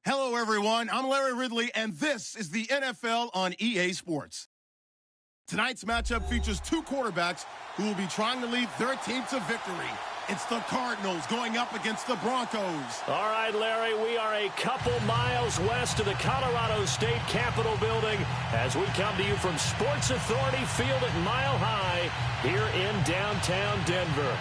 Hello, everyone. I'm Larry Ridley, and this is the NFL on EA Sports. Tonight's matchup features two quarterbacks who will be trying to lead their team to victory. It's the Cardinals going up against the Broncos. All right, Larry, we are a couple miles west of the Colorado State Capitol building as we come to you from Sports Authority Field at Mile High here in downtown Denver.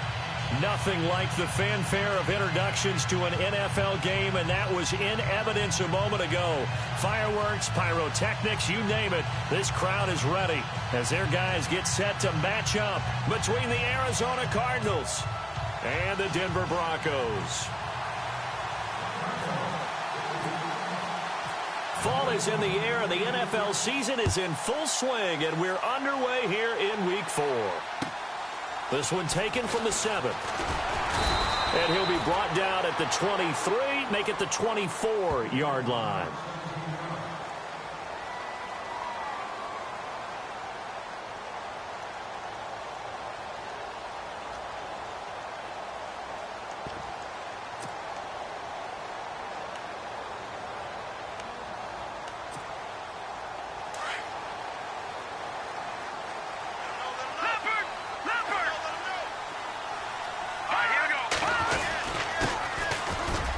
Nothing like the fanfare of introductions to an NFL game, and that was in evidence a moment ago. Fireworks, pyrotechnics, you name it. This crowd is ready as their guys get set to match up between the Arizona Cardinals and the Denver Broncos. Fall is in the air, and the NFL season is in full swing, and we're underway here in Week 4. This one taken from the 7. And he'll be brought down at the 23, make it the 24-yard line.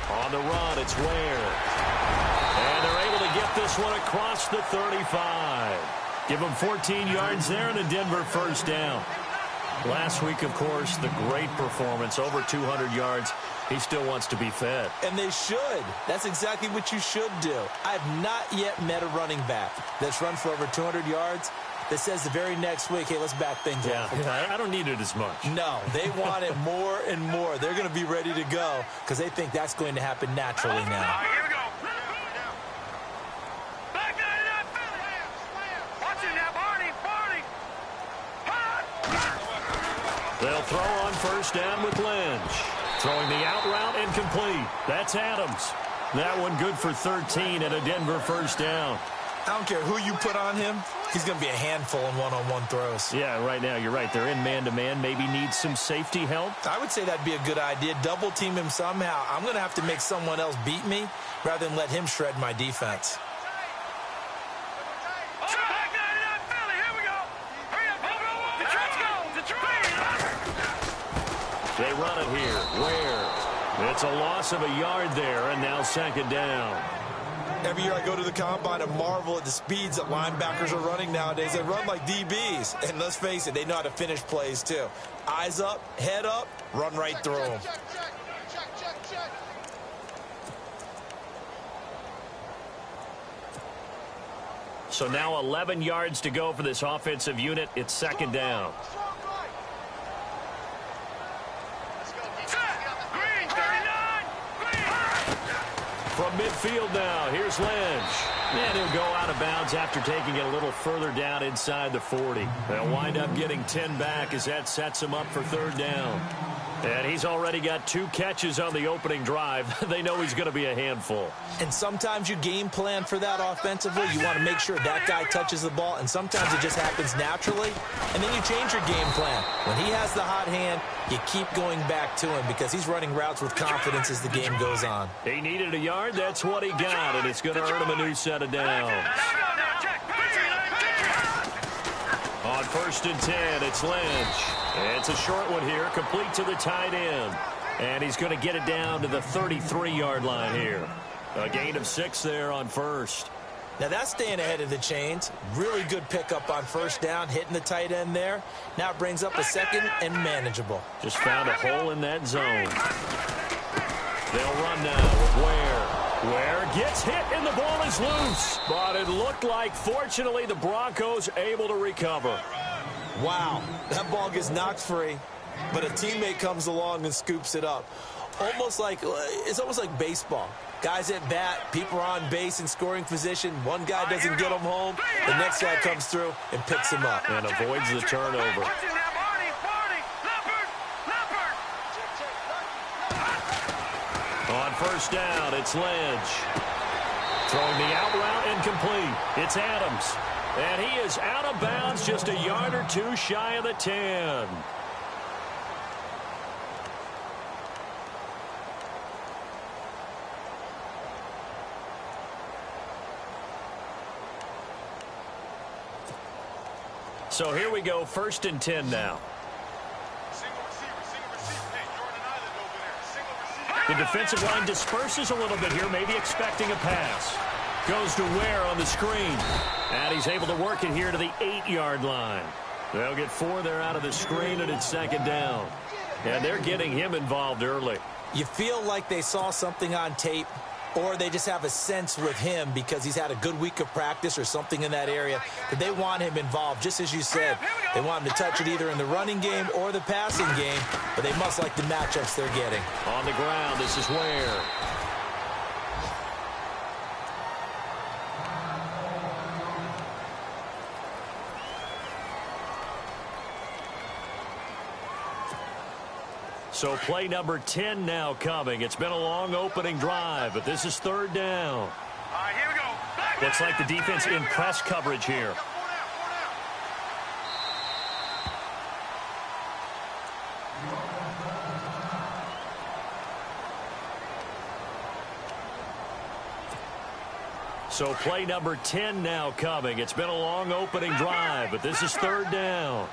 On the run, it's Ware. And they're able to get this one across the 35. Give them 14 yards there and a Denver first down. Last week, of course, the great performance, over 200 yards. He still wants to be fed. And they should. That's exactly what you should do. I've not yet met a running back that's run for over 200 yards that says the very next week, hey, let's back things up. Yeah, I don't need it as much. No, they want it more and more. They're going to be ready to go because they think that's going to happen naturally now. Here we go. Back nine and up. Watch it now, Barney. They'll throw on first down with Lynch. Throwing the out route incomplete. That's Adams. That one good for 13 and a Denver first down. I don't care who you put on him. He's going to be a handful in one-on-one throws. Yeah, right now, you're right. They're in man-to-man. Maybe need some safety help. I would say that'd be a good idea. Double team him somehow. I'm going to have to make someone else beat me rather than let him shred my defense. They run it here. Where? It's a loss of a yard there, and now second down. Every year I go to the combine and marvel at the speeds that linebackers are running nowadays. They run like DBs. And let's face it, they know how to finish plays too. Eyes up, head up, run right through them. So now 11 yards to go for this offensive unit. It's second down. From midfield now, here's Lynch. And he'll go out of bounds after taking it a little further down inside the 40. They'll wind up getting 10 back as that sets him up for third down. And he's already got 2 catches on the opening drive. They know he's going to be a handful. And sometimes you game plan for that offensively. You want to make sure that guy touches the ball, and sometimes it just happens naturally. And then you change your game plan. When he has the hot hand, you keep going back to him because he's running routes with confidence as the game goes on. He needed a yard. That's what he got, and it's going to earn him a new set of downs. On first and 10, it's Lynch. It's a short one here, complete to the tight end. And he's going to get it down to the 33-yard line here. A gain of 6 there on first. Now that's staying ahead of the chains. Really good pickup on first down, hitting the tight end there. Now it brings up a second and manageable. Just found a hole in that zone. They'll run now with Ware gets hit and the ball is loose. But it looked like, fortunately, the Broncos able to recover. Wow, that ball gets knocked free, but a teammate comes along and scoops it up. It's almost like baseball. Guys at bat, people are on base in scoring position. One guy doesn't get him home. The next guy comes through and picks him up. And avoids the turnover. On first down, it's Lynch. Throwing the out route incomplete. It's Adams. And he is out of bounds, just a yard or 2 shy of the 10. So here we go, 1st and 10 now. The defensive line disperses a little bit here, maybe expecting a pass. Goes to Ware on the screen. And he's able to work it here to the 8-yard line. They'll get 4 there out of the screen, and it's 2nd down. And they're getting him involved early. You feel like they saw something on tape, or they just have a sense with him because he's had a good week of practice or something in that area that they want him involved. Just as you said, they want him to touch it either in the running game or the passing game, but they must like the matchups they're getting. On the ground, this is Ware. So play number 10 now coming. It's been a long opening drive, but this is 3rd down. All right, here we go. Looks like the defense in press coverage here. So play number 10 now coming. It's been a long opening drive, but this is 3rd down.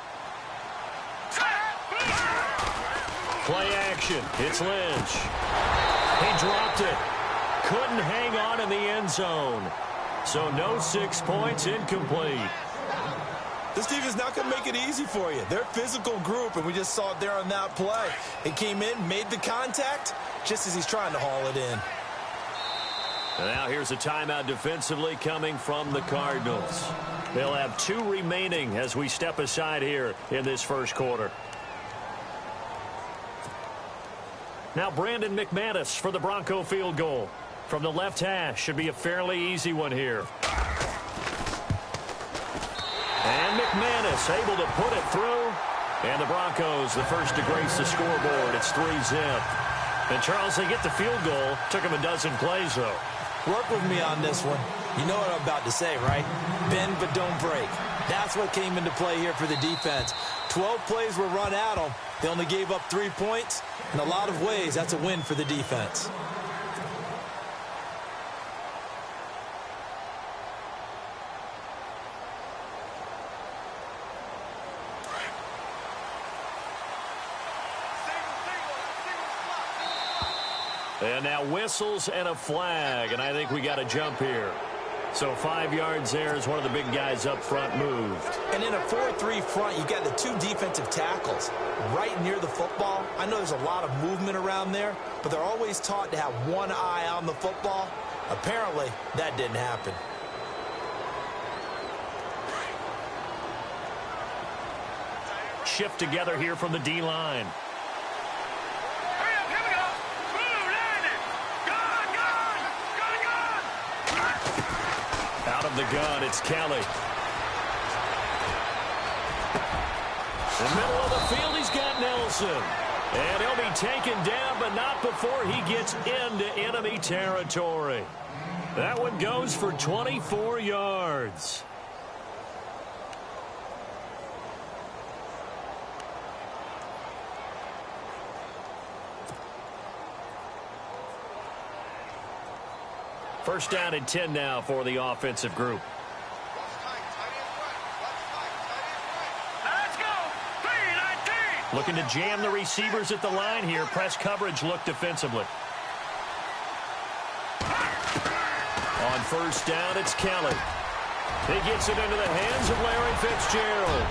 Play action. It's Lynch. He dropped it. Couldn't hang on in the end zone. So no 6 points, incomplete. This team is not going to make it easy for you. They're a physical group, and we just saw it there on that play. He came in, made the contact, just as he's trying to haul it in. And now here's a timeout defensively coming from the Cardinals. They'll have 2 remaining as we step aside here in this 1st quarter. Now Brandon McManus for the Bronco field goal. From the left hash, should be a fairly easy one here. And McManus able to put it through. And the Broncos, the first to grace the scoreboard. It's 3-zip. And Charles, they get the field goal. Took them a dozen plays, though. Work with me on this one. You know what I'm about to say, right? Bend but don't break. That's what came into play here for the defense. 12 plays were run at them. They only gave up 3 points. In a lot of ways, that's a win for the defense. And now whistles and a flag, and I think we got a jump here. So 5 yards there as one of the big guys up front moved. And in a 4-3 front, you got the 2 defensive tackles right near the football. I know there's a lot of movement around there, but they're always taught to have one eye on the football. Apparently, that didn't happen. Shift together here from the D-line. Out of the gun, it's Kelly. In the middle of the field, he's got Nelson. And he'll be taken down, but not before he gets into enemy territory. That one goes for 24 yards. First down and 10 now for the offensive group. Let's go. 3-19. Looking to jam the receivers at the line here. Press coverage look defensively. On first down, it's Kelly. He gets it into the hands of Larry Fitzgerald.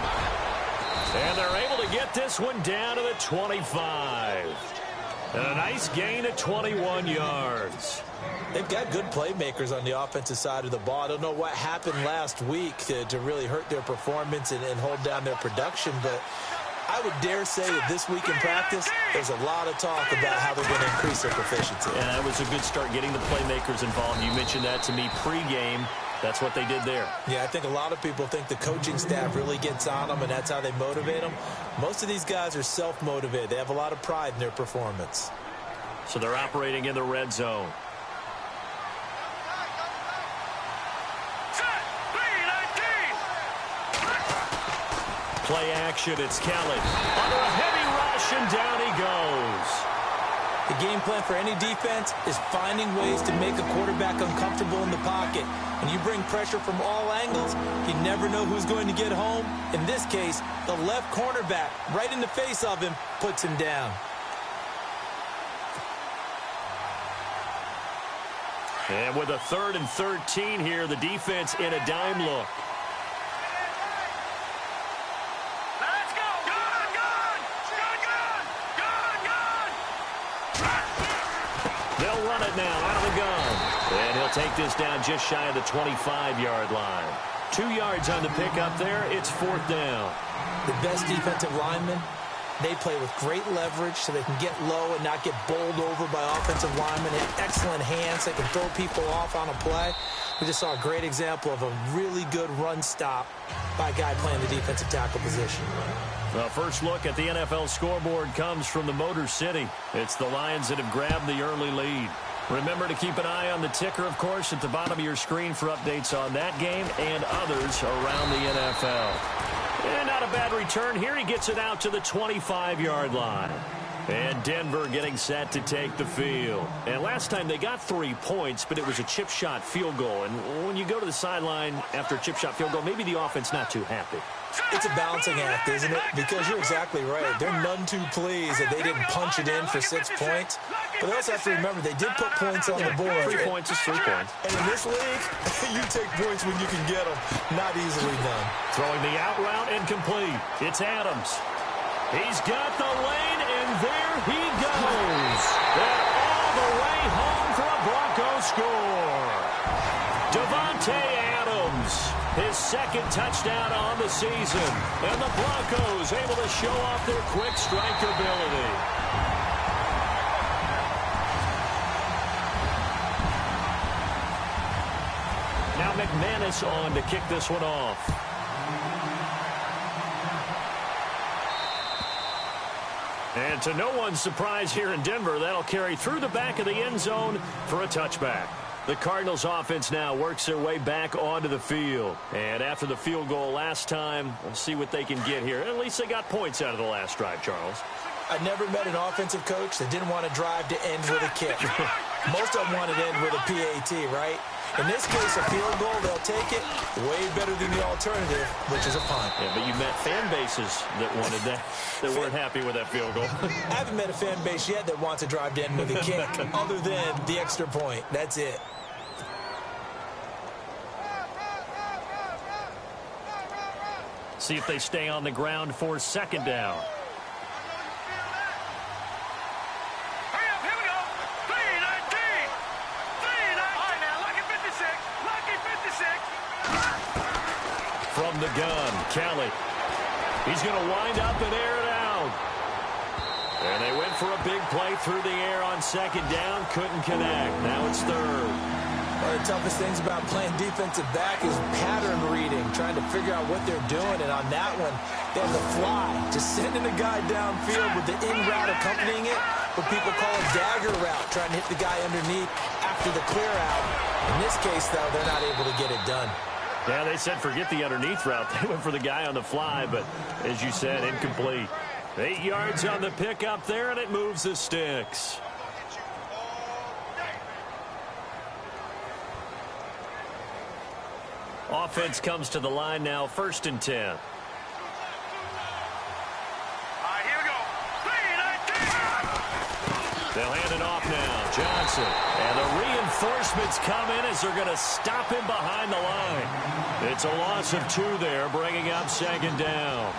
And they're able to get this one down to the 25. And a nice gain of 21 yards. They've got good playmakers on the offensive side of the ball. I don't know what happened last week to really hurt their performance and hold down their production, but I would dare say that this week in practice, there's a lot of talk about how they're going to increase their proficiency. And that was a good start getting the playmakers involved. You mentioned that to me pregame. That's what they did there. Yeah, I think a lot of people think the coaching staff really gets on them, and that's how they motivate them. Most of these guys are self-motivated. They have a lot of pride in their performance. So they're operating in the red zone. Play action, it's Kelly. Under a heavy rush, and down he goes. The game plan for any defense is finding ways to make a quarterback uncomfortable in the pocket. When you bring pressure from all angles, you never know who's going to get home. In this case, the left cornerback, right in the face of him, puts him down. And with a 3rd and 13 here, the defense in a dime look. Let's go. Gun. They'll run it now out of the gun. And he'll take this down just shy of the 25-yard line. 2 yards on the pickup there. It's 4th down. The best defensive linemen, they play with great leverage so they can get low and not get bowled over by offensive linemen. They have excellent hands. They can throw people off on a play. We just saw a great example of a really good run stop by a guy playing the defensive tackle position. The first look at the NFL scoreboard comes from the Motor City. It's the Lions that have grabbed the early lead. Remember to keep an eye on the ticker, of course, at the bottom of your screen for updates on that game and others around the NFL. And not a bad return here. He gets it out to the 25-yard line. And Denver getting set to take the field. And last time they got 3 points, but it was a chip shot field goal. And when you go to the sideline after a chip shot field goal, maybe the offense not too happy. It's a balancing act, isn't it? Because you're exactly right. They're none too pleased that they didn't punch it in for 6 points. But they also have to remember they did put points on the board. 3 points is 3 points. And in this league, you take points when you can get them. Not easily done. Throwing the out route incomplete. It's Adams. He's got the lane, and there he goes. And all the way home for a Broncos score. Davante Adams, his 2nd touchdown on the season. And the Broncos able to show off their quick strike ability. Now McManus on to kick this one off. And to no one's surprise here in Denver, that'll carry through the back of the end zone for a touchback. The Cardinals offense now works their way back onto the field. And after the field goal last time, we'll see what they can get here. At least they got points out of the last drive, Charles. I never met an offensive coach that didn't want to drive to end with a kick. Most of them wanted to end with a PAT, right? In this case, a field goal, they'll take it way better than the alternative, which is a punt. Yeah, but you met fan bases that wanted that, that weren't happy with that field goal. I haven't met a fan base yet that wants to drive to end with a kick other than the extra point. That's it. See if they stay on the ground for 2nd down. From the gun, Kelly. He's going to wind up and air it out. And they went for a big play through the air on 2nd down. Couldn't connect. Now it's 3rd. One of the toughest things about playing defensive back is pattern reading, trying to figure out what they're doing. And on that one, they have the fly, just sending a guy downfield with the in route accompanying it. What people call a dagger route, trying to hit the guy underneath after the clear out. In this case, though, they're not able to get it done. Yeah, they said forget the underneath route. They went for the guy on the fly, but as you said, incomplete. 8 yards on the pickup there, and it moves the sticks. Offense comes to the line now, 1st and 10. All right, here we go. 3-19. They'll hand it off now. Johnson. And the reinforcements come in as they're going to stop him behind the line. It's a loss of 2 there, bringing up 2nd down.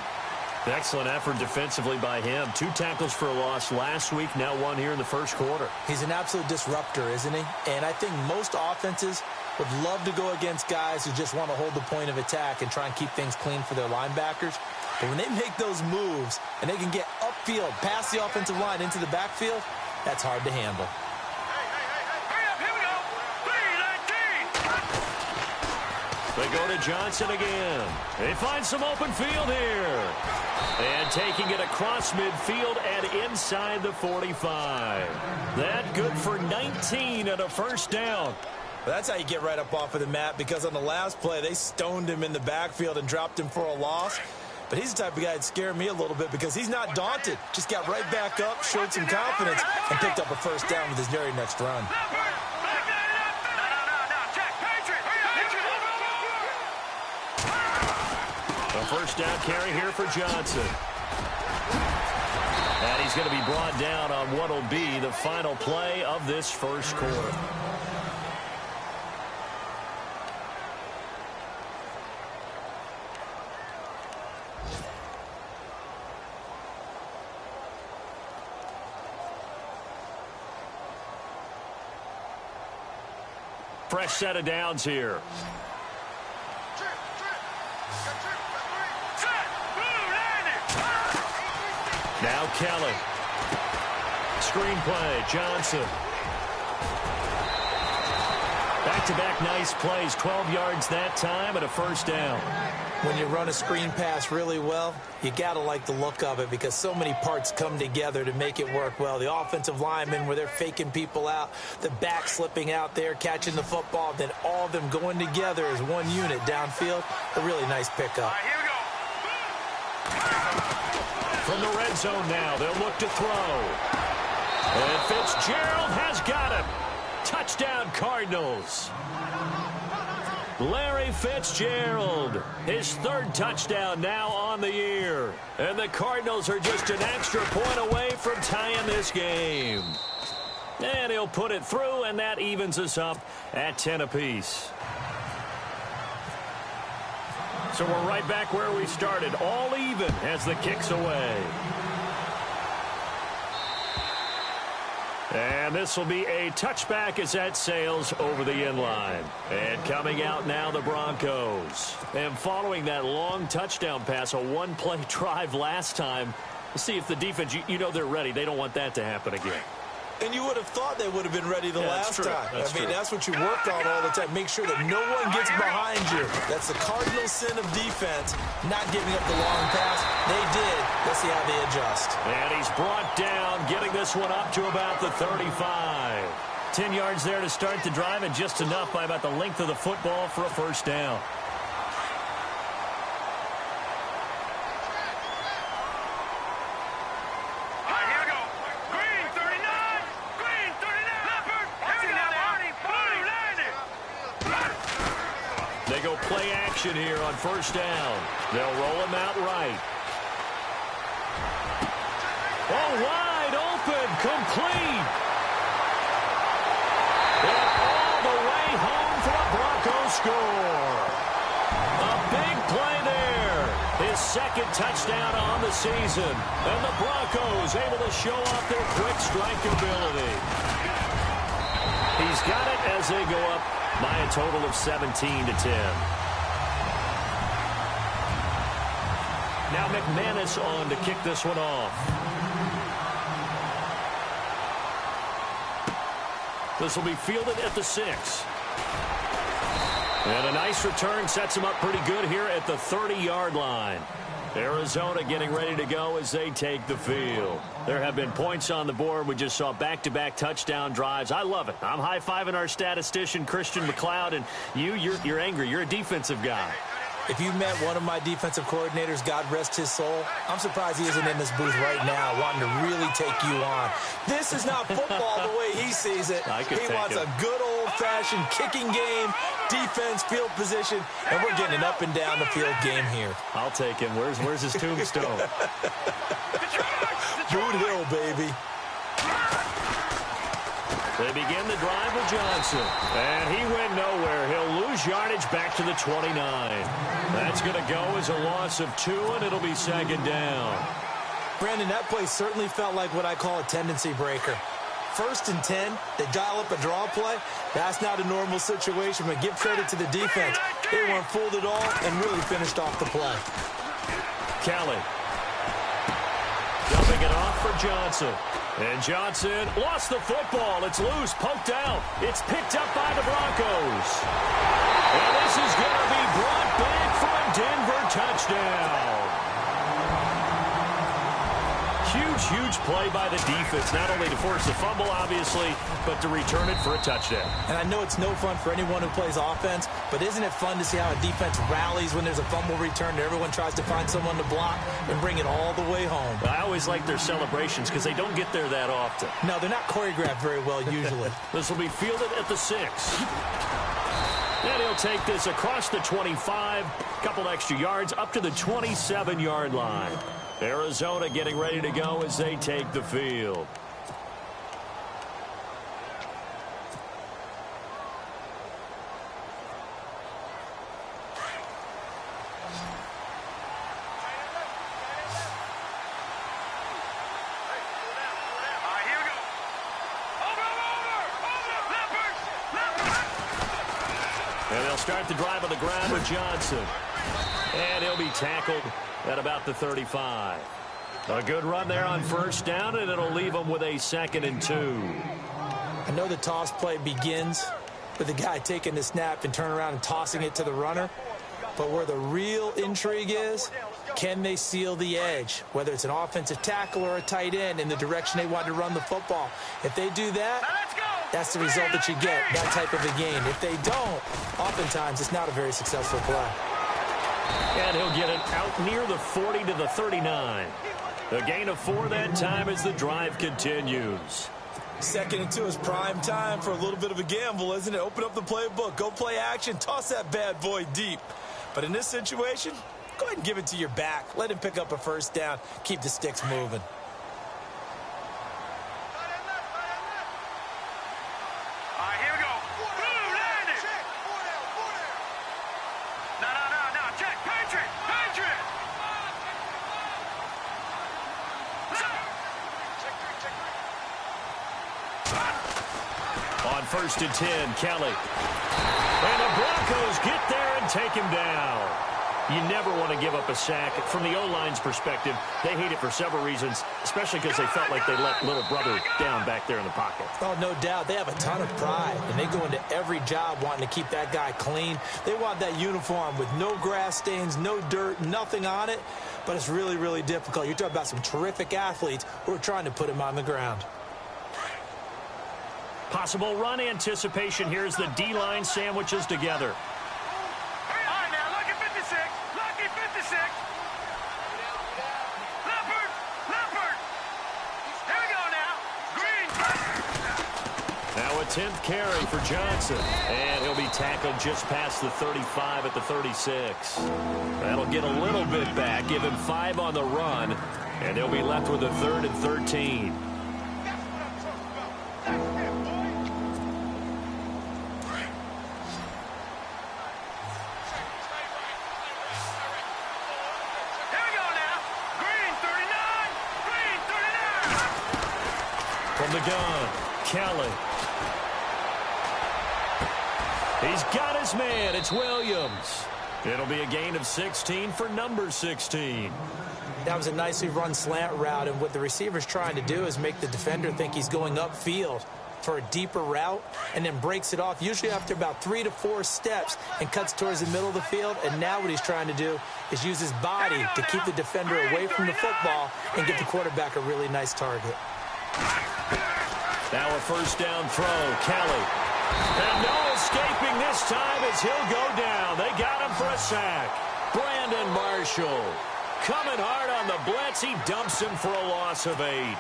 Excellent effort defensively by him. 2 tackles for a loss last week, now 1 here in the 1st quarter. He's an absolute disruptor, isn't he? And I think most offenses would love to go against guys who just want to hold the point of attack and try and keep things clean for their linebackers. But when they make those moves and they can get upfield, past the offensive line into the backfield, that's hard to handle. Hurry up, here we go. 3-19. They go to Johnson again. They find some open field here. And taking it across midfield and inside the 45. That good for 19 and a 1st down. Well, that's how you get right up off of the mat, because on the last play, they stoned him in the backfield and dropped him for a loss. but he's the type of guy that scared me a little bit because he's not daunted. Just got right back up, showed some confidence, and picked up a first down with his very next run. A first down carry here for Johnson. And he's going to be brought down on what will be the final play of this first quarter. Fresh set of downs here. Now Kelly. Screenplay, Johnson. Back-to-back nice plays, 12 yards that time and a first down. When you run a screen pass really well, you got to like the look of it because so many parts come together to make it work well. The offensive linemen, where they're faking people out, the back slipping out there, catching the football, then all of them going together as one unit downfield. A really nice pickup. From the red zone now, they'll look to throw. And Fitzgerald has got him. Touchdown, Cardinals. Larry Fitzgerald, his third touchdown now on the year. And the Cardinals are just an extra point away from tying this game. And he'll put it through, and that evens us up at 10 apiece. So we're right back where we started, all even as the kick's away. And this will be a touchback as that sails over the inline. And coming out now, the Broncos. And following that long touchdown pass, a one-play drive last time, we'll see if the defense, you know they're ready. They don't want that to happen again. And you would have thought they would have been ready the last time. That's what you work on all the time. Make sure that no one gets behind you. That's the cardinal sin of defense, not giving up the long pass. They did. Let's see how they adjust. And he's brought down, getting this one up to about the 35. 10 yards there to start the drive, and just enough by about the length of the football for a first down. They go play action here on first down. They'll roll him out right. Oh, wide open, complete. And all the way home for a Broncos score. A big play there. His second touchdown on the season. And the Broncos able to show off their quick strike ability. He's got it as they go up by a total of 17-10. Now McManus on to kick this one off. This will be fielded at the 6. And a nice return sets him up pretty good here at the 30-yard line. Arizona getting ready to go as they take the field. There have been points on the board. We just saw back-to-back touchdown drives. I love it. I'm high-fiving our statistician, Christian McLeod, and you're angry. You're a defensive guy. If you met one of my defensive coordinators, God rest his soul, I'm surprised he isn't in this booth right now wanting to really take you on. This is not football the way he sees it. He wants a good old-fashioned kicking game, defense, field position, and we're getting an up-and-down-the-field game here. I'll take him. Where's his tombstone? Boot Hill, baby. They begin the drive with Johnson. And he went nowhere. He'll lose yardage back to the 29. That's going to go as a loss of 2, and it'll be second down. Brandon, that play certainly felt like what I call a tendency breaker. 1st and 10, they dial up a draw play. That's not a normal situation, but give credit to the defense. They weren't fooled at all and really finished off the play. Kelly. Dumping it off for Johnson. And Johnson lost the football. It's loose, poked out. It's picked up by the Broncos. And this is going to be brought back for a Denver touchdown. huge play by the defense, not only to force the fumble, obviously, but to return it for a touchdown. And I know it's no fun for anyone who plays offense, but isn't it fun to see how a defense rallies when there's a fumble return and everyone tries to find someone to block and bring it all the way home? I always like their celebrations because they don't get there that often. No, they're not choreographed very well usually. This will be fielded at the 6. And he'll take this across the 25, couple extra yards up to the 27-yard line. Arizona getting ready to go as they take the field. And they'll start the drive on the ground with Johnson. And he'll be tackled at about the 35. A good run there on first down, and it'll leave them with a 2nd and 2. I know the toss play begins with the guy taking the snap and turning around and tossing it to the runner. But where the real intrigue is, can they seal the edge? Whether it's an offensive tackle or a tight end in the direction they want to run the football. If they do that, that's the result that you get, that type of a game. If they don't, oftentimes it's not a very successful play. And he'll get it out near the 40 to the 39. A gain of 4 that time as the drive continues. 2nd and 2 is prime time for a little bit of a gamble, isn't it? Open up the playbook, go play action, toss that bad boy deep. But in this situation, go ahead and give it to your back. Let him pick up a first down. Keep the sticks moving. On 1st and 10, Kelly. And the Broncos get there and take him down. You never want to give up a sack. From the O-line's perspective, they hate it for several reasons, especially because they felt like they let little brother down back there in the pocket. Oh, no doubt. They have a ton of pride, and they go into every job wanting to keep that guy clean. They want that uniform with no grass stains, no dirt, nothing on it, but it's really, really difficult. You're talking about some terrific athletes who are trying to put him on the ground. Possible run anticipation. Here's the D-line sandwiches together. All right, now, lucky 56. Lucky 56. Leopard. Here we go now. Green. Now a 10th carry for Johnson. And he'll be tackled just past the 35 at the 36. That'll get a little bit back, give him 5 on the run. And they'll be left with a 3rd and 13. From the gun, Kelly. He's got his man. It's Williams. It'll be a gain of 16 for number 16. That was a nicely run slant route, and what the receiver's trying to do is make the defender think he's going upfield for a deeper route and then breaks it off, usually after about 3 to 4 steps, and cuts towards the middle of the field. And now what he's trying to do is use his body to keep the defender away from the football and give the quarterback a really nice target. Now a first down throw, Kelly. And no escaping this time as he'll go down. They got him for a sack. Brandon Marshall coming hard on the blitz. He dumps him for a loss of 8.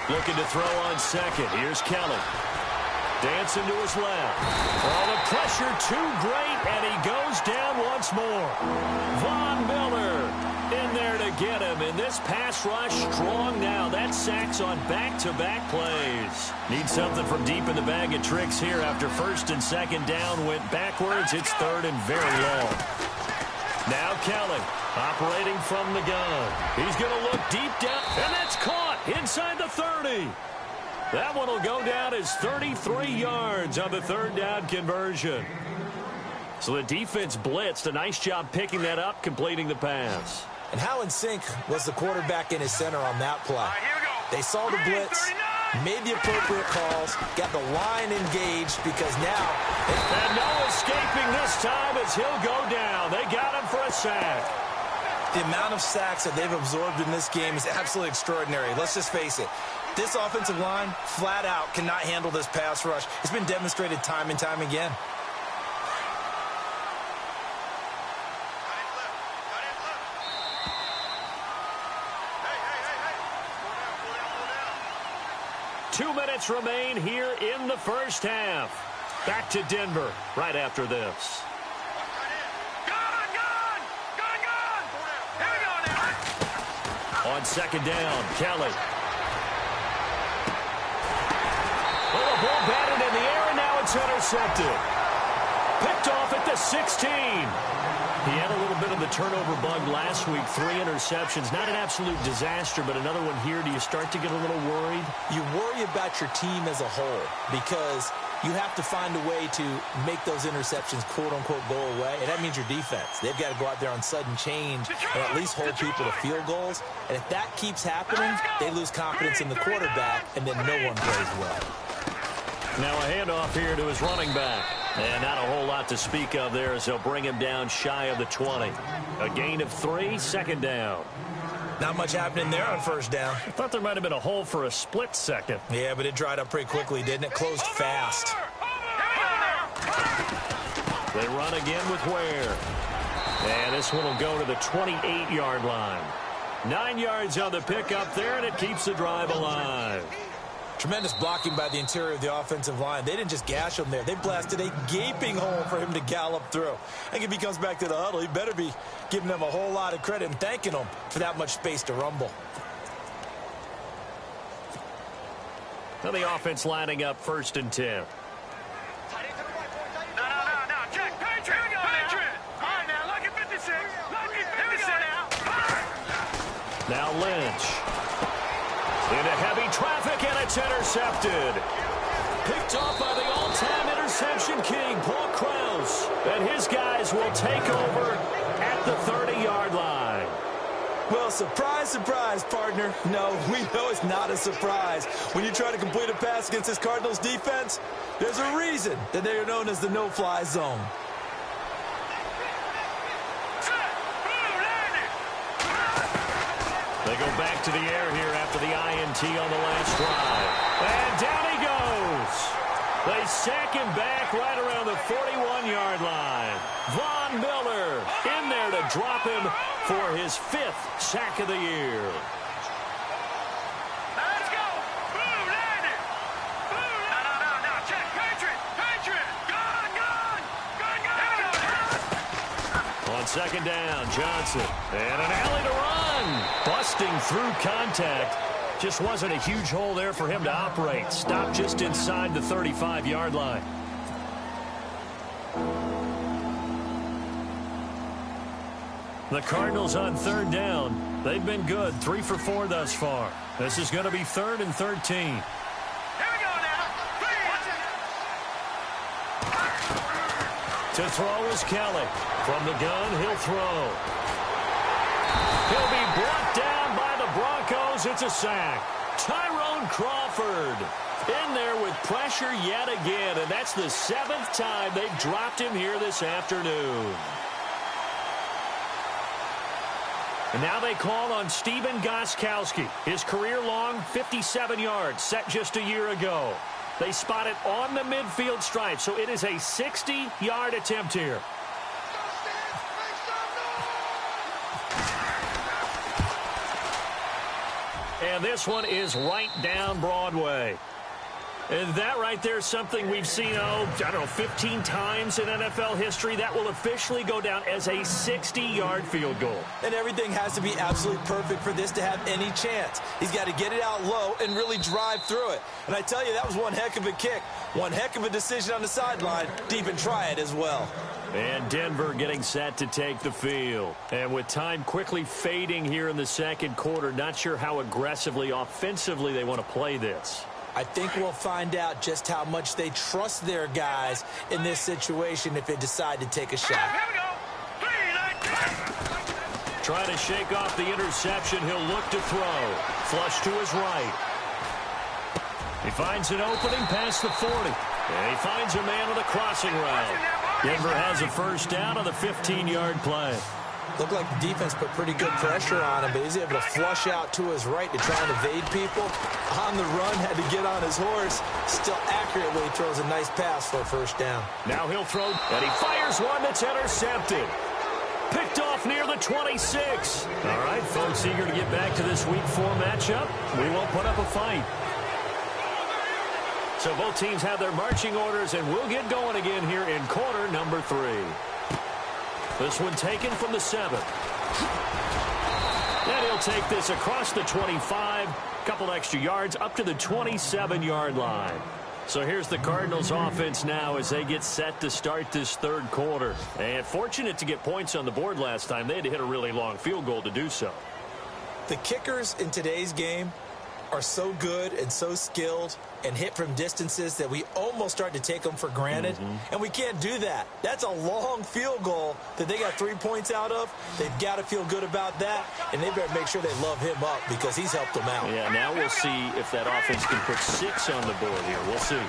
Looking to throw on second. Here's Kelly. Dancing to his left. Oh, the pressure too great, and he goes down once more. Von Miller in there to get him. And this pass rush strong now. That sacks on back-to-back plays. Need something from deep in the bag of tricks here after 1st and 2nd down went backwards. It's 3rd and very long. Now Kelly operating from the gun. He's going to look deep down, and that's caught inside the 30. That one will go down as 33 yards on the 3rd down conversion. So the defense blitzed. A nice job picking that up, completing the pass. And how in sync was the quarterback and his center on that play? Here we go. They saw the blitz, made the appropriate calls, got the line engaged because now... And no escaping this time as he'll go down. They got him for a sack. The amount of sacks that they've absorbed in this game is absolutely extraordinary. Let's just face it. This offensive line, flat out, cannot handle this pass rush. It's been demonstrated time and time again. Hey. 2 minutes remain here in the first half. Back to Denver right after this. Here we go now. On second down, Kelly. Oh, the ball batted in the air, and now it's intercepted. Picked off at the 16. He had a little bit of the turnover bug last week. 3 interceptions. Not an absolute disaster, but another one here. Do you start to get a little worried? You worry about your team as a whole because you have to find a way to make those interceptions, quote-unquote, go away. And that means your defense. They've got to go out there on sudden change and at least hold people to field goals. And if that keeps happening, they lose confidence in the quarterback, and then no one plays well. Now a handoff here to his running back. And not a whole lot to speak of there as they'll bring him down shy of the 20. A gain of 3, second down. Not much happening there on first down. I thought there might have been a hole for a split second. Yeah, but it dried up pretty quickly, didn't it? Closed fast. They run again with Ware. And this one will go to the 28-yard line. 9 yards on the pickup there, and it keeps the drive alive. Tremendous blocking by the interior of the offensive line. They didn't just gash him there. They blasted a gaping hole for him to gallop through. I think if he comes back to the huddle, he better be giving them a whole lot of credit and thanking them for that much space to rumble. Now the offense lining up 1st and 10. No. Check. Patriot. Patriot. All right, now, look at 56. Look at 56 now. Now Lynch. Into heavy traffic, and it's intercepted. Picked off by the all-time interception king, Paul Krause. And his guys will take over at the 30-yard line. Well, surprise, surprise, partner. No, we know it's not a surprise. When you try to complete a pass against this Cardinals defense, there's a reason that they are known as the no-fly zone. They go back to the air here after the INT on the last drive. And down he goes. They sack him back right around the 41-yard line. Von Miller in there to drop him for his 5th sack of the year. Let's go. Boom, landed. Boom. No. Check. Patriot. Gun. On second down, Johnson. And an alley to run. Busting through contact. Just wasn't a huge hole there for him to operate. Stopped just inside the 35-yard line. The Cardinals on 3rd down. They've been good. 3 for 4 thus far. This is going to be 3rd and 13. Here we go now. To throw is Kelly. From the gun, he'll throw. He'll be brought down by the Broncos. It's a sack. Tyrone Crawford in there with pressure yet again, and that's the 7th time they've dropped him here this afternoon. And now they call on Stephen Gostkowski. His career-long 57 yards set just a year ago. They spot it on the midfield stripe, so it is a 60-yard attempt here. And this one is right down Broadway. And that right there is something we've seen, 15 times in NFL history. That will officially go down as a 60-yard field goal. And everything has to be absolutely perfect for this to have any chance. He's got to get it out low and really drive through it. And I tell you, that was one heck of a kick. One heck of a decision on the sideline. Deep and try it as well. And Denver getting set to take the field. And with time quickly fading here in the second quarter, not sure how aggressively, offensively they want to play this. I think we'll find out just how much they trust their guys in this situation if they decide to take a shot. Here we go. 3, 9, Trying to shake off the interception. He'll look to throw. Flush to his right. He finds an opening past the 40. And he finds a man on the crossing route. Denver has a first down on the 15-yard play. Looked like the defense put pretty good pressure on him, but he's able to flush out to his right to try and evade people. On the run, had to get on his horse. Still accurately throws a nice pass for a first down. Now he'll throw, and he fires one that's intercepted. Picked off near the 26. All right, folks, eager to get back to this Week 4 matchup. We won't put up a fight. So both teams have their marching orders, and we'll get going again here in quarter number 3. This one taken from the 7. And he'll take this across the 25, couple extra yards up to the 27-yard line. So here's the Cardinals offense now as they get set to start this third quarter. And fortunate to get points on the board last time. They had to hit a really long field goal to do so. The kickers in today's game are so good and so skilled and hit from distances that we almost start to take them for granted. And we can't do that. That's a long field goal that they got 3 points out of. They've got to feel good about that, and they better make sure they love him up because he's helped them out. Yeah, now we'll see if that offense can put 6 on the board here. We'll see.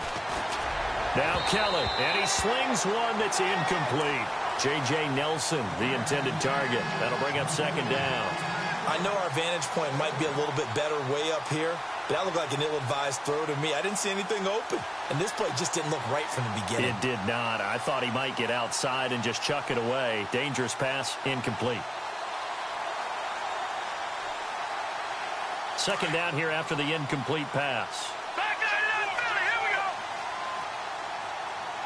Now Kelly, and he slings one that's incomplete. J.J. Nelson, the intended target. That'll bring up second down. I know our vantage point might be a little bit better way up here, but that looked like an ill-advised throw to me. I didn't see anything open, and this play just didn't look right from the beginning. It did not. I thought he might get outside and just chuck it away. Dangerous pass, incomplete. Second down here after the incomplete pass. Back to Philly. Here we go.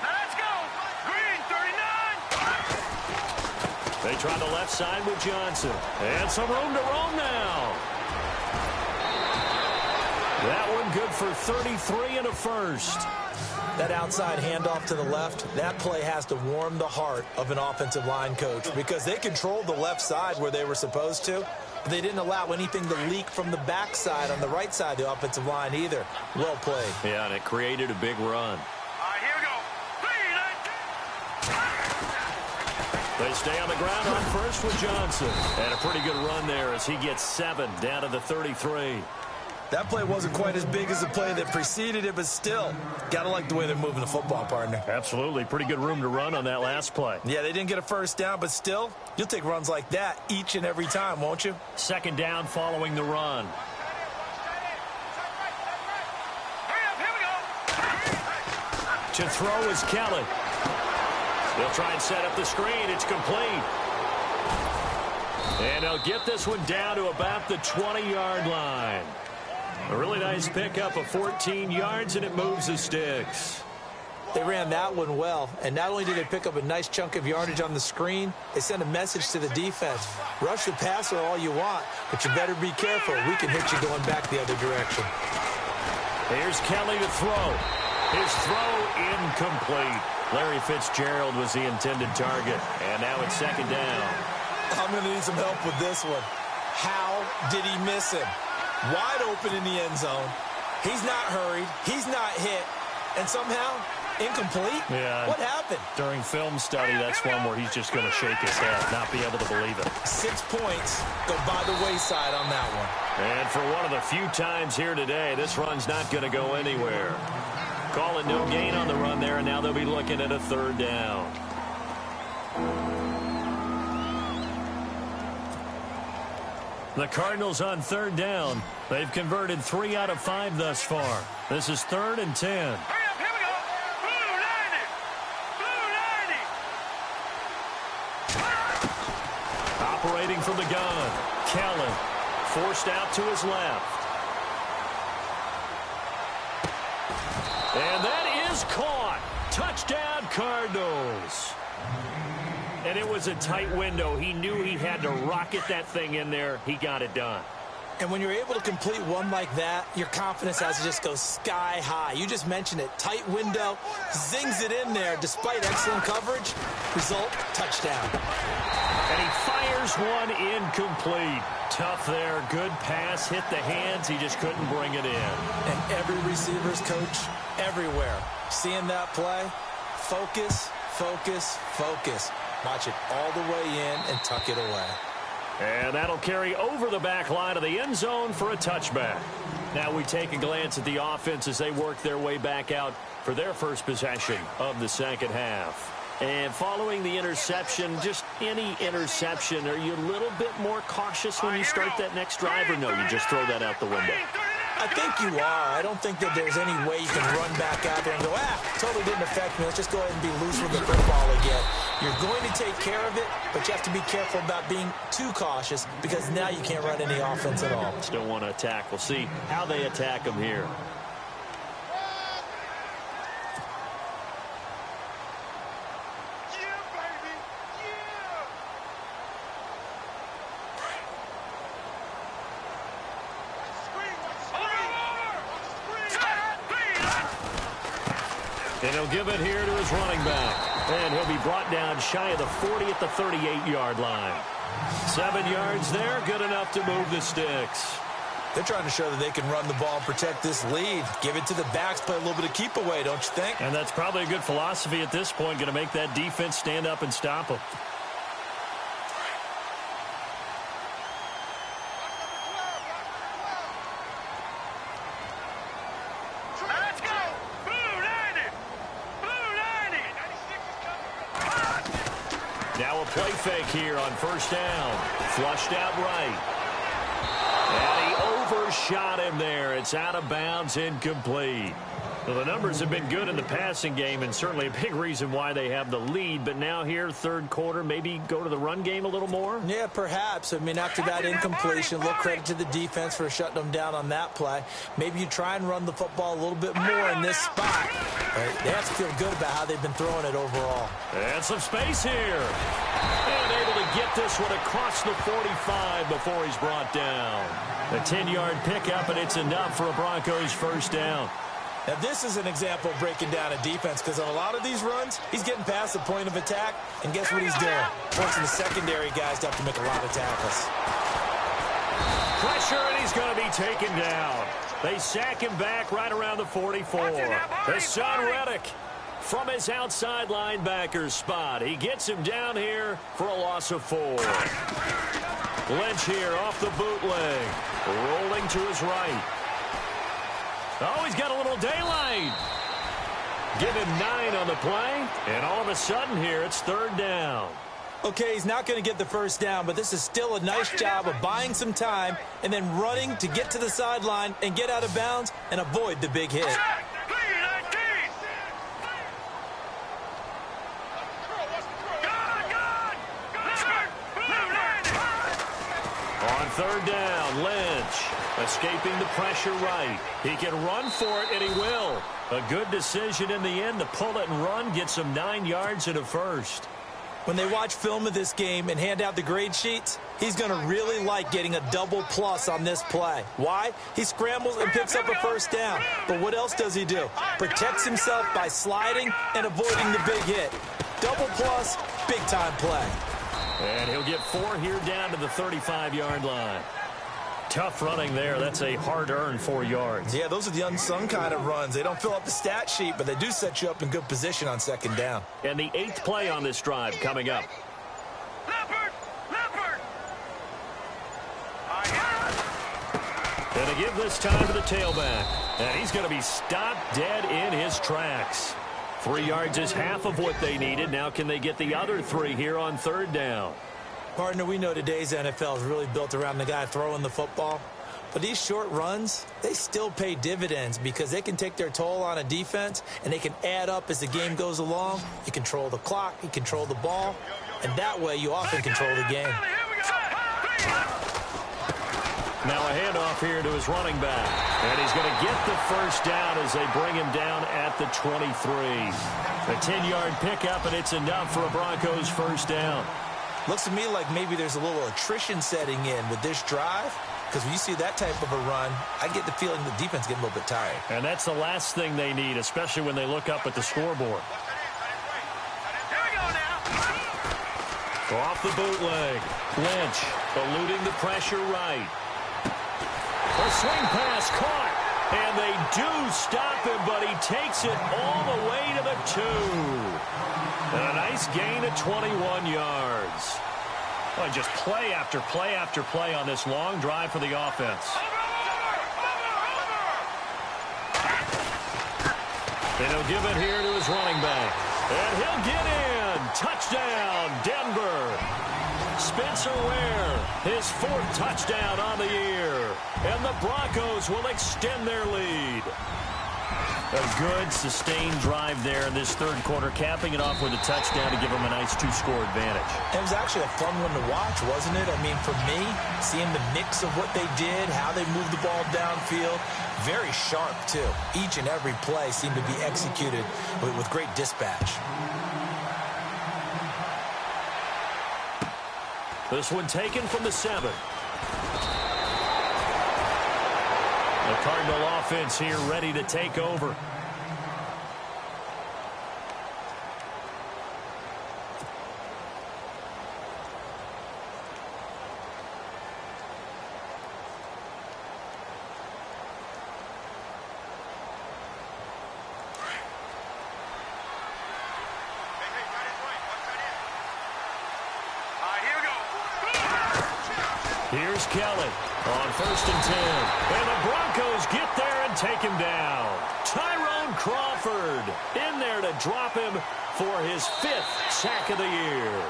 Now let's go. Green, 39. They try the left side with Johnson. And some room to roam now. That one good for 33 and a first. That outside handoff to the left, that play has to warm the heart of an offensive line coach because they controlled the left side where they were supposed to, but they didn't allow anything to leak from the backside on the right side of the offensive line either. Well played. Yeah, and it created a big run. All right, here we go. 3, 9, They stay on the ground on first with Johnson. And a pretty good run there as he gets 7 down to the 33. That play wasn't quite as big as the play that preceded it, but still, gotta like the way they're moving the football, partner. Absolutely. Pretty good room to run on that last play. Yeah, they didn't get a first down, but still, you'll take runs like that each and every time, won't you? Second down following the run. hurry up, here we go. To throw is Kelly. They'll try and set up the screen. It's complete. And they'll get this one down to about the 20-yard line. A really nice pickup of 14 yards, and it moves the sticks. They ran that one well, and not only did they pick up a nice chunk of yardage on the screen, they sent a message to the defense. Rush the passer all you want, but you better be careful. We can hit you going back the other direction. Here's Kelly to throw. His throw incomplete. Larry Fitzgerald was the intended target, and now it's second down. I'm going to need some help with this one. How did he miss him? Wide open in the end zone. He's not hurried. He's not hit. And somehow, incomplete? Yeah. What happened? During film study, that's one where he's just going to shake his head, not be able to believe it. 6 points go by the wayside on that one. And for one of the few times here today, this run's not going to go anywhere. Calling no gain on the run there, and now they'll be looking at a third down. The Cardinals on third down. They've converted 3 out of 5 thus far. This is 3rd and 10. Hurry up, here we go. Blue 90. Operating from the gun. Kelly forced out to his left. And that is caught. Touchdown, Cardinals. And it was a tight window. He knew he had to rocket that thing in there. He got it done. And when you're able to complete one like that, your confidence has to just go sky high. You just mentioned it. Tight window, zings it in there despite excellent coverage. Result, touchdown. And he fires one incomplete. Tough there. Good pass. Hit the hands. He just couldn't bring it in. And every receiver's coach everywhere. Seeing that play, focus, focus, focus. Watch it all the way in and tuck it away. And that'll carry over the back line of the end zone for a touchback. Now we take a glance at the offense as they work their way back out for their first possession of the second half. And following the interception, just any interception, are you a little bit more cautious when you start that next drive, or no, you just throw that out the window? I think you are. I don't think that there's any way you can run back out there and go, totally didn't affect me. Let's just go ahead and be loose with the football again. You're going to take care of it, but you have to be careful about being too cautious because now you can't run any offense at all. Still want to attack. We'll see how they attack them here. And he'll give it here to his running back. And he'll be brought down shy of the 40 at the 38-yard line. 7 yards there, good enough to move the sticks. They're trying to show that they can run the ball and protect this lead. Give it to the backs, play a little bit of keep away, don't you think? And that's probably a good philosophy at this point, going to make that defense stand up and stop them. Now a play fake here on first down. Flushed out right. And he overshot him there. It's out of bounds, incomplete. Well, the numbers have been good in the passing game, and certainly a big reason why they have the lead. But now here, third quarter, maybe go to the run game a little more? Yeah, perhaps. I mean, after that incompletion, a little credit to the defense for shutting them down on that play. Maybe you try and run the football a little bit more in this spot. They have to feel good about how they've been throwing it overall. And some space here. And able to get this one across the 45 before he's brought down. A 10-yard pickup, and it's enough for a Broncos first down. Now, this is an example of breaking down a defense because on a lot of these runs, he's getting past the point of attack, and guess what he's doing? Forcing the secondary guys to have to make a lot of tackles. Pressure, and he's going to be taken down. They sack him back right around the 44. Hassan Reddick from his outside linebacker spot. He gets him down here for a loss of 4. Lynch here off the bootleg. Rolling to his right. Oh, he's got a little daylight. Give him 9 on the play. And all of a sudden here, it's third down. Okay, he's not going to get the first down, but this is still a nice job of buying some time and then running to get to the sideline and get out of bounds and avoid the big hit. On third down, Lynch escaping the pressure right. He can run for it, and he will. A good decision in the end to pull it and run, gets him 9 yards and a first. When they watch film of this game and hand out the grade sheets, he's going to really like getting a double plus on this play. Why? He scrambles and picks up a first down. But what else does he do? Protects himself by sliding and avoiding the big hit. Double plus, big-time play. And he'll get 4 here down to the 35-yard line. Tough running there. That's a hard-earned 4 yards. Yeah, those are the unsung kind of runs. They don't fill up the stat sheet, but they do set you up in good position on second down. And the 8th play on this drive coming up. And to give this time to the tailback. And he's going to be stopped dead in his tracks. 3 yards is half of what they needed. Now can they get the other 3 here on third down? Partner, we know today's NFL is really built around the guy throwing the football. But these short runs, they still pay dividends because they can take their toll on a defense and they can add up as the game goes along. You control the clock, you control the ball, and that way you often control the game. Now a handoff here to his running back. And he's going to get the first down as they bring him down at the 23. A 10-yard pickup, and it's enough for a Broncos first down. Looks to me like maybe there's a little attrition setting in with this drive. Because when you see that type of a run, I get the feeling the defense getting a little bit tired. And that's the last thing they need, especially when they look up at the scoreboard. Off the bootleg. Lynch eluding the pressure right. A swing pass caught. And they do stop him, but he takes it all the way to the 2. And a nice gain of 21 yards. Well, just play after play after play on this long drive for the offense. And he'll give it here to his running back. And he'll get in. Touchdown, Denver. Spencer Ware, his 4th touchdown on the year. And the Broncos will extend their lead. A good, sustained drive there in this third quarter, capping it off with a touchdown to give them a nice 2-score advantage. It was actually a fun one to watch, wasn't it? I mean, for me, seeing the mix of what they did, how they moved the ball downfield, very sharp, too. Each and every play seemed to be executed with great dispatch. This one taken from the 7. The Cardinal offense here ready to take over. Here's Kelly on 1st and 10. And the Broncos get there and take him down. Tyrone Crawford in there to drop him for his 5th sack of the year.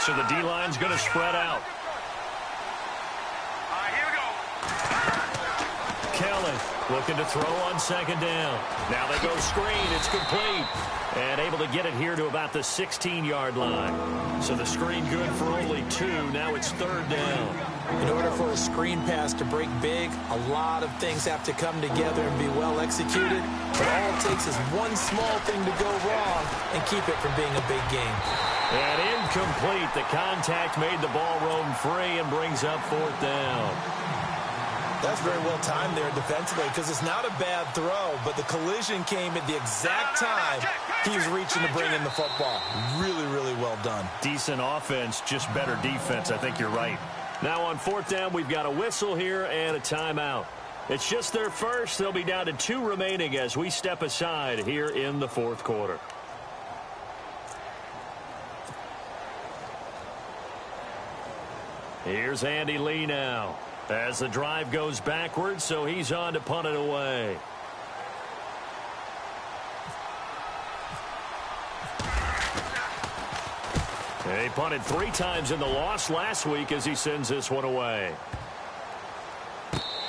So the D-line's going to spread out. Kelly looking to throw on 2nd down. Now they go screen. It's complete. And able to get it here to about the 16-yard line. So the screen good for only 2. Now it's 3rd down. In order for a screen pass to break big, a lot of things have to come together and be well executed. But all it takes is one small thing to go wrong and keep it from being a big game. And incomplete. The contact made the ball roam free and brings up 4th down. That's very well timed there defensively because it's not a bad throw, but the collision came at the exact time he was reaching to bring in the football. Really, really well done. Decent offense, just better defense. I think you're right. Now on 4th down, we've got a whistle here and a timeout. It's just their first. They'll be down to 2 remaining as we step aside here in the 4th quarter. Here's Andy Lee now. As the drive goes backwards, so he's on to punt it away. He punted 3 times in the loss last week as he sends this one away.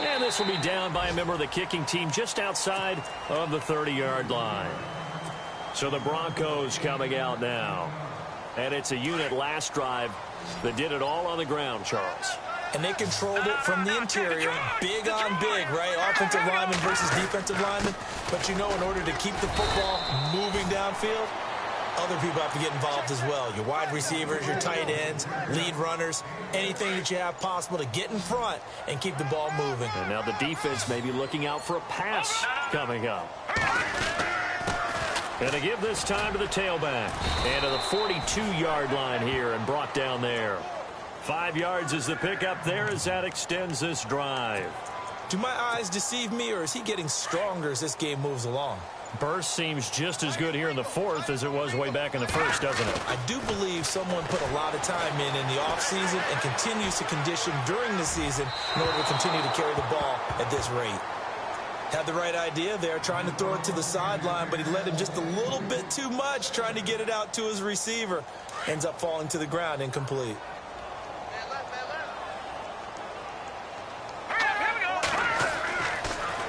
And this will be down by a member of the kicking team just outside of the 30-yard line. So the Broncos coming out now. And it's a unit last drive that did it all on the ground, Charles. And they controlled it from the interior, big on big, right? Offensive lineman versus defensive lineman. But you know, in order to keep the football moving downfield, other people have to get involved as well. Your wide receivers, your tight ends, lead runners, anything that you have possible to get in front and keep the ball moving. And now the defense may be looking out for a pass coming up. And to give this time to the tailback. And to the 42-yard line here and brought down there. 5 yards is the pickup there as that extends this drive. Do my eyes deceive me, or is he getting stronger as this game moves along? Burst seems just as good here in the 4th as it was way back in the 1st, doesn't it? I do believe someone put a lot of time in the offseason and continues to condition during the season in order to continue to carry the ball at this rate. Had the right idea there, trying to throw it to the sideline, but he let him just a little bit too much, trying to get it out to his receiver. Ends up falling to the ground, incomplete.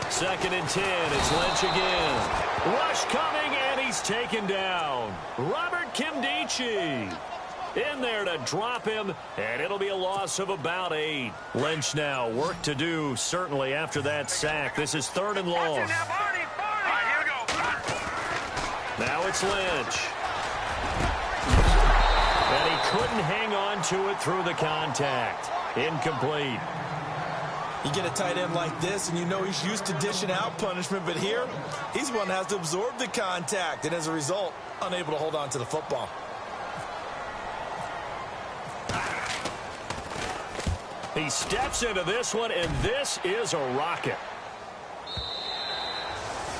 Second and 10. It's Lynch again. Rush coming, and he's taken down. Robert Kimdichie in there to drop him, and it'll be a loss of about 8. Lynch now, work to do, certainly, after that sack. This is 3rd and long. Now it's Lynch. And he couldn't hang on to it through the contact. Incomplete. You get a tight end like this, and you know he's used to dishing out punishment, but here, he's one that has to absorb the contact, and as a result, unable to hold on to the football. He steps into this one, and this is a rocket.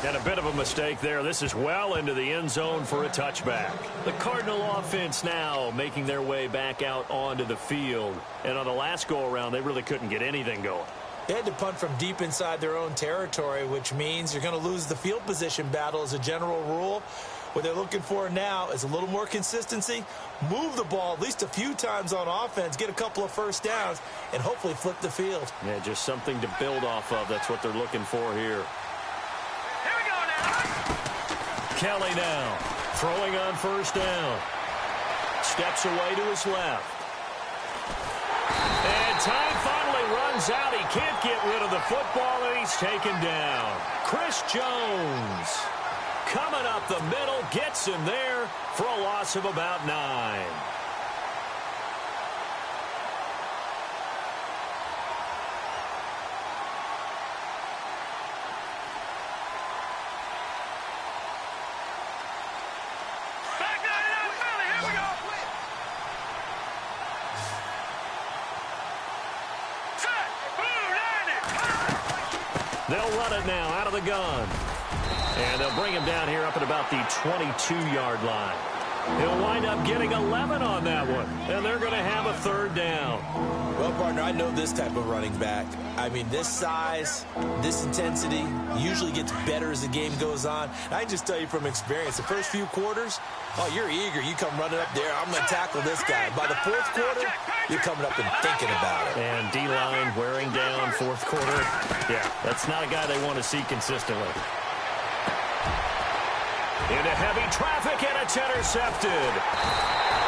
And a bit of a mistake there. This is well into the end zone for a touchback. The Cardinal offense now making their way back out onto the field. And on the last go-around, they really couldn't get anything going. They had to punt from deep inside their own territory, which means you're going to lose the field position battle as a general rule. What they're looking for now is a little more consistency, move the ball at least a few times on offense, get a couple of first downs, and hopefully flip the field. Yeah, just something to build off of. That's what they're looking for here. Here we go now. Kelly now throwing on first down. Steps away to his left. And time finally runs out. He can't get rid of the football, and he's taken down. Chris Jones coming up the middle, gets him there for a loss of about 9. Back nine out, Philly. Here we go. Set. Boom, landed. They'll run it now out of the gun. And they'll bring him down here up at about the 22-yard line. He'll wind up getting 11 on that one. And they're going to have a third down. Well, partner, I know this type of running back. I mean, this size, this intensity usually gets better as the game goes on. I can just tell you from experience, the first few quarters, oh, you're eager. You come running up there, I'm going to tackle this guy. By the fourth quarter, you're coming up and thinking about it. And D-line wearing down fourth quarter. Yeah, that's not a guy they want to see consistently. Into heavy traffic, and it's intercepted.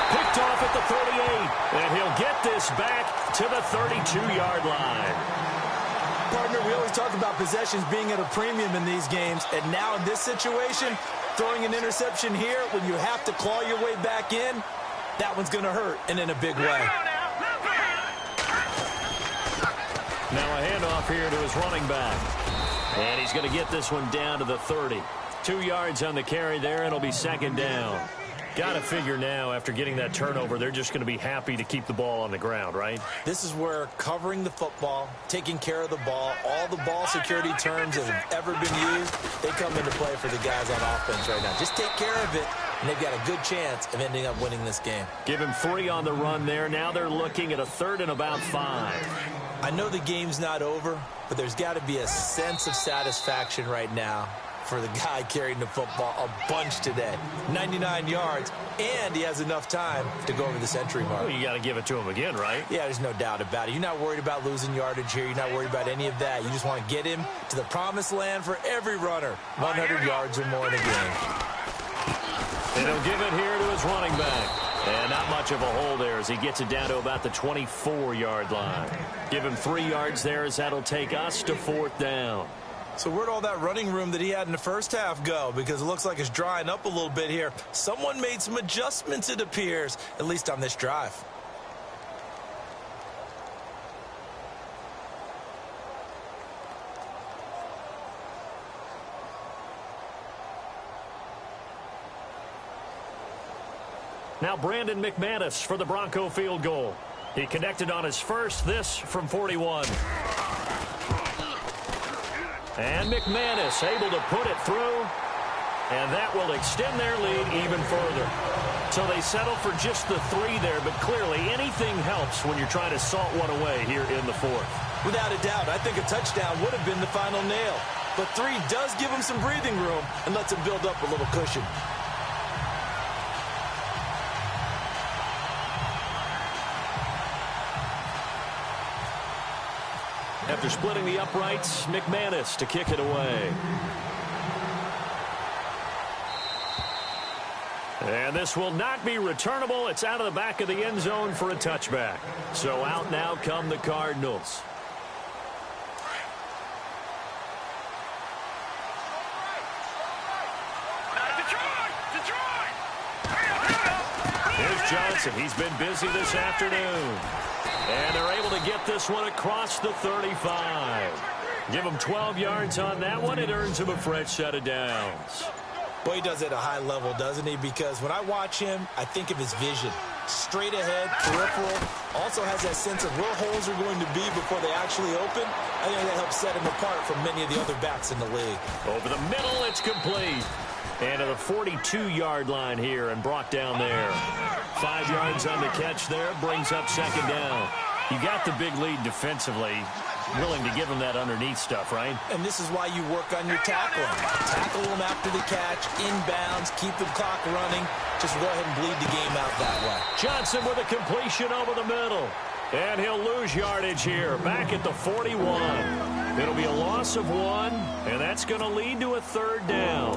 Picked off at the 38, and he'll get this back to the 32-yard line. Partner, we always talk about possessions being at a premium in these games, and now in this situation, throwing an interception here when you have to claw your way back in, that one's going to hurt, and in a big way. Now a handoff here to his running back. And he's going to get this one down to the 30. 2 yards on the carry there, and it'll be second down. Got to figure now, after getting that turnover, they're just going to be happy to keep the ball on the ground, right? This is where covering the football, taking care of the ball, all the ball security terms that have ever been used, they come into play for the guys on offense right now. Just take care of it, and they've got a good chance of ending up winning this game. Give him 3 on the run there. Now they're looking at a third and about 5. I know the game's not over, but there's got to be a sense of satisfaction right now for the guy carrying the football a bunch today. 99 yards, and he has enough time to go over the century mark. Well, you got to give it to him again, right? Yeah, there's no doubt about it. You're not worried about losing yardage here. You're not worried about any of that. You just want to get him to the promised land for every runner. 100 yards or more in a game. And he'll give it here to his running back. And not much of a hole there as he gets it down to about the 24-yard line. Give him 3 yards there as that'll take us to 4th down. So where'd all that running room that he had in the first half go? Because it looks like it's drying up a little bit here. Someone made some adjustments, it appears, at least on this drive. Now Brandon McManus for the Bronco field goal. He connected on his first, this from 41. And McManus able to put it through, and that will extend their lead even further. So they settle for just the 3 there, but clearly anything helps when you're trying to salt one away here in the 4th. Without a doubt, I think a touchdown would have been the final nail. But 3 does give them some breathing room and lets them build up a little cushion. After splitting the uprights, McManus to kick it away. And this will not be returnable. It's out of the back of the end zone for a touchback. So out now come the Cardinals. Here's Johnson. He's been busy this afternoon. And they're able to get this one across the 35. Give him 12 yards on that one. It earns him a fresh set of downs. Boy, he does it at a high level, doesn't he? Because when I watch him, I think of his vision. Straight ahead, peripheral. Also has that sense of where holes are going to be before they actually open. I think that helps set him apart from many of the other backs in the league. Over the middle, it's complete. And to the 42-yard line here and brought down there. 5 yards on the catch there, brings up second down. You got the big lead defensively. Willing to give him that underneath stuff, right? And this is why you work on your tackling. Tackle them after the catch, inbounds, keep the clock running. Just go ahead and bleed the game out that way. Johnson with a completion over the middle. And he'll lose yardage here, back at the 41. It'll be a loss of 1, and that's going to lead to a third down.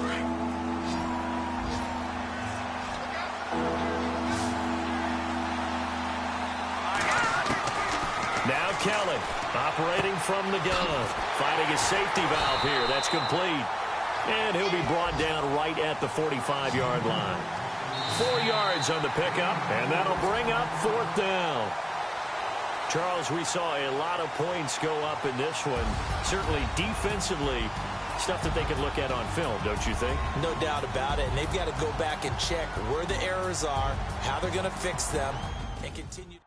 Now Kelly, operating from the gun, finding a safety valve here. That's complete. And he'll be brought down right at the 45-yard line. 4 yards on the pickup, and that'll bring up fourth down. Charles, we saw a lot of points go up in this one. Certainly defensively, stuff that they could look at on film, don't you think? No doubt about it. And they've got to go back and check where the errors are, how they're going to fix them, and continue.